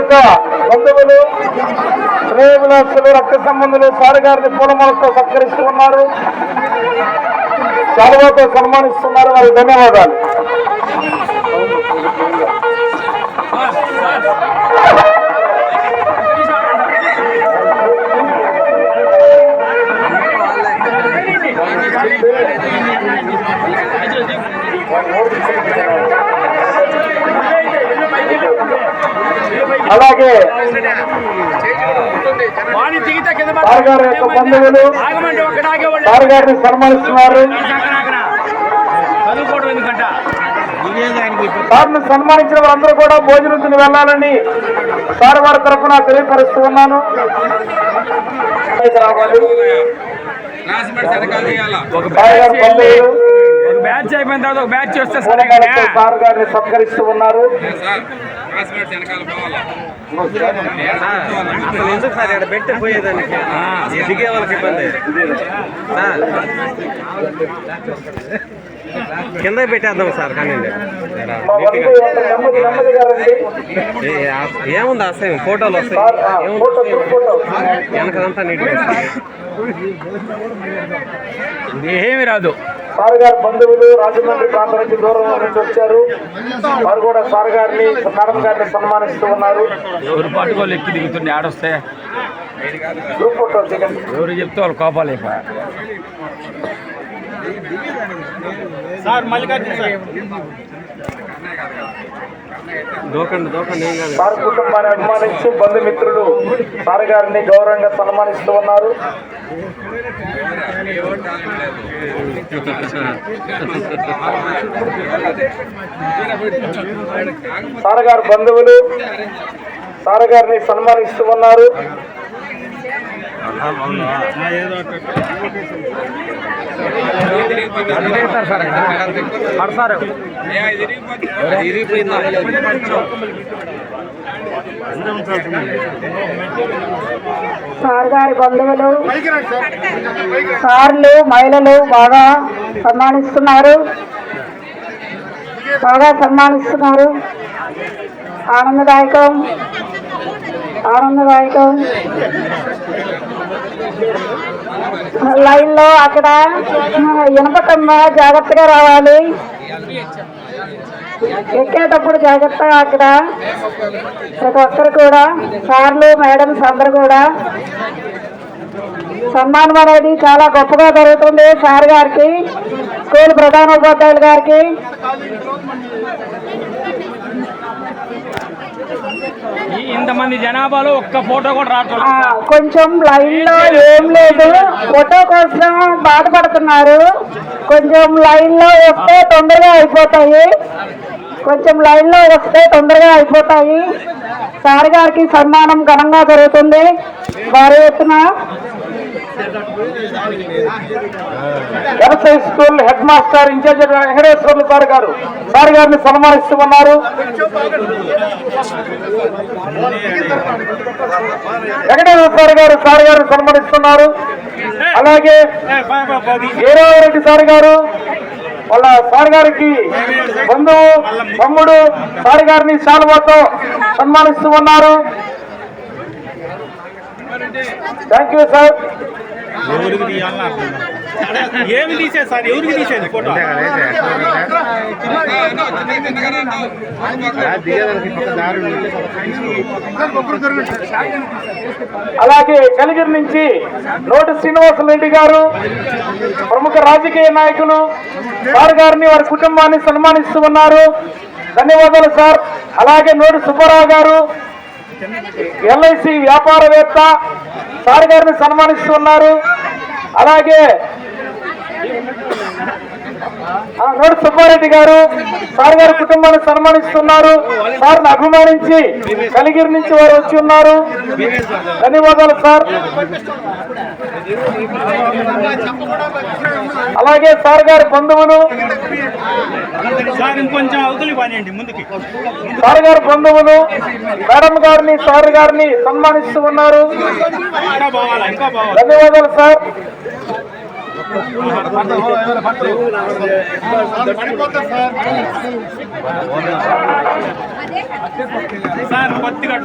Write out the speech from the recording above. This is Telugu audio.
యొక్క బంధువులు, శ్రేయభిలాషులు, రక్త సంబంధులు సార్ గారిని పూలమాలతో సత్కరిస్తూ ఉన్నారు, శాలువాతో సన్మానిస్తున్నారు. వారికి ధన్యవాదాలు. అలాగే సార్ గారి యొక్క బంధువులు సార్ గారిని సన్మానిస్తున్నారు. సార్ని సన్మానించిన వారందరూ కూడా భోజనం తిని వెళ్ళాలని సార్ వారి తరఫున తెలియపరుస్తూ ఉన్నాను. సార్ గారిని సత్కరిస్తూ ఉన్నారు. ఎందుకు సార్ ఇక్కడ పెట్టి పోయేదానికి దిగే వాళ్ళకి ఇబ్బంది. కింద పెట్టేద్దాం సార్. కానీ ఏముంది అసలు ఫోటోలు వస్తాయి, వెనకదంతా నీట్గా ఏమి రాదు. సార్ గారి బంధువులు రాజమండ్రి ప్రాంతం నుంచి దూరం నుంచి వచ్చారు. వారు కూడా సార్ గారిని మేడం గారిని సన్మానిస్తూ ఉన్నారు. ఎవరు పట్టుకోలు ఎక్కి దిగుతుండే ఆడొస్తే ఎవరు చెప్తే వాళ్ళు కోపాలు అయిపోయా. సార్ మల్లికార్జున సార్ కుటుంబాన్ని అభిమానించి బంధుమిత్రులు సార్ గారిని గౌరవంగా సన్మానిస్తూ ఉన్నారు. సార్ గారి బంధువులు సార్ గారిని సన్మానిస్తూ ఉన్నారు. సార్ గారి బంధువులు సార్లు మహిళలు బాగా సన్మానిస్తున్నారు. ఆనందదాయకం. లైన్లో అక్కడ ఇనపకమ్మ జాగ్రత్తగా రావాలి. ఎక్కేటప్పుడు జాగ్రత్తగా అక్కడ ప్రతి ఒక్కరు కూడా సార్లు మేడమ్స్ అందరు కూడా సన్మానం అనేది చాలా గొప్పగా జరుగుతుంది. సార్ గారికి, స్కూల్ ప్రధానోపాధ్యాయులు గారికి, ఇంతమంది జనాభాలో ఒక్క ఫోటో కూడా రావట్లేదు. కొంచెం లైన్ లో ఏం లేదు, ఫోటో కోసం బాధపడుతున్నారు. కొంచెం లైన్ లో వస్తే తొందరగా అయిపోతాయి. సార్ గారికి సన్మానం ఘనంగా జరుగుతుంది. వారి ఎత్తున వ్యవసాయ school head master in charge Venkateswarlu sir గారిని సన్మానిస్తూ ఉన్నారు. వెంకటేశ్వర సార్ గారిని సన్మానిస్తున్నారు. అలాగే వీరారెడ్డి సార్ గారు వాళ్ళ సార్ గారికి బంధువు తమ్ముడు సార్ గారిని శాలువాతో సన్మానిస్తూ ఉన్నారు. Thank you sir. ఏమి తీసేది సార్, ఎవరికి తీసేది ఫోటో? అలాగే కలిగిరి నుంచి నోటి శ్రీనివాసరెడ్డి గారు ప్రముఖ రాజకీయ నాయకులు సార్ గారిని వారి కుటుంబాన్ని సన్మానిస్తూ ఉన్నారు. ధన్యవాదాలు సార్. అలాగే నోటి సుబ్బారావు గారు ఎల్ఐసి వ్యాపారవేత్త సార్ గారిని సన్మానిస్తున్నారు. అలాగే నోటి సుబ్బారెడ్డి గారు సార్ గారి కుటుంబాన్ని సన్మానిస్తున్నారు. సార్ని అభిమానించి కలిగిరి నుంచి వారు వచ్చి ఉన్నారు. ధన్యవాదాలు సార్. అలాగే సార్ గారి బంధువులు సార్ గారి బంధువులు మేడం గారిని సార్ గారిని సన్మానిస్తూ ఉన్నారు. ధన్యవాదాలు సార్. సార్ కొద్దిగా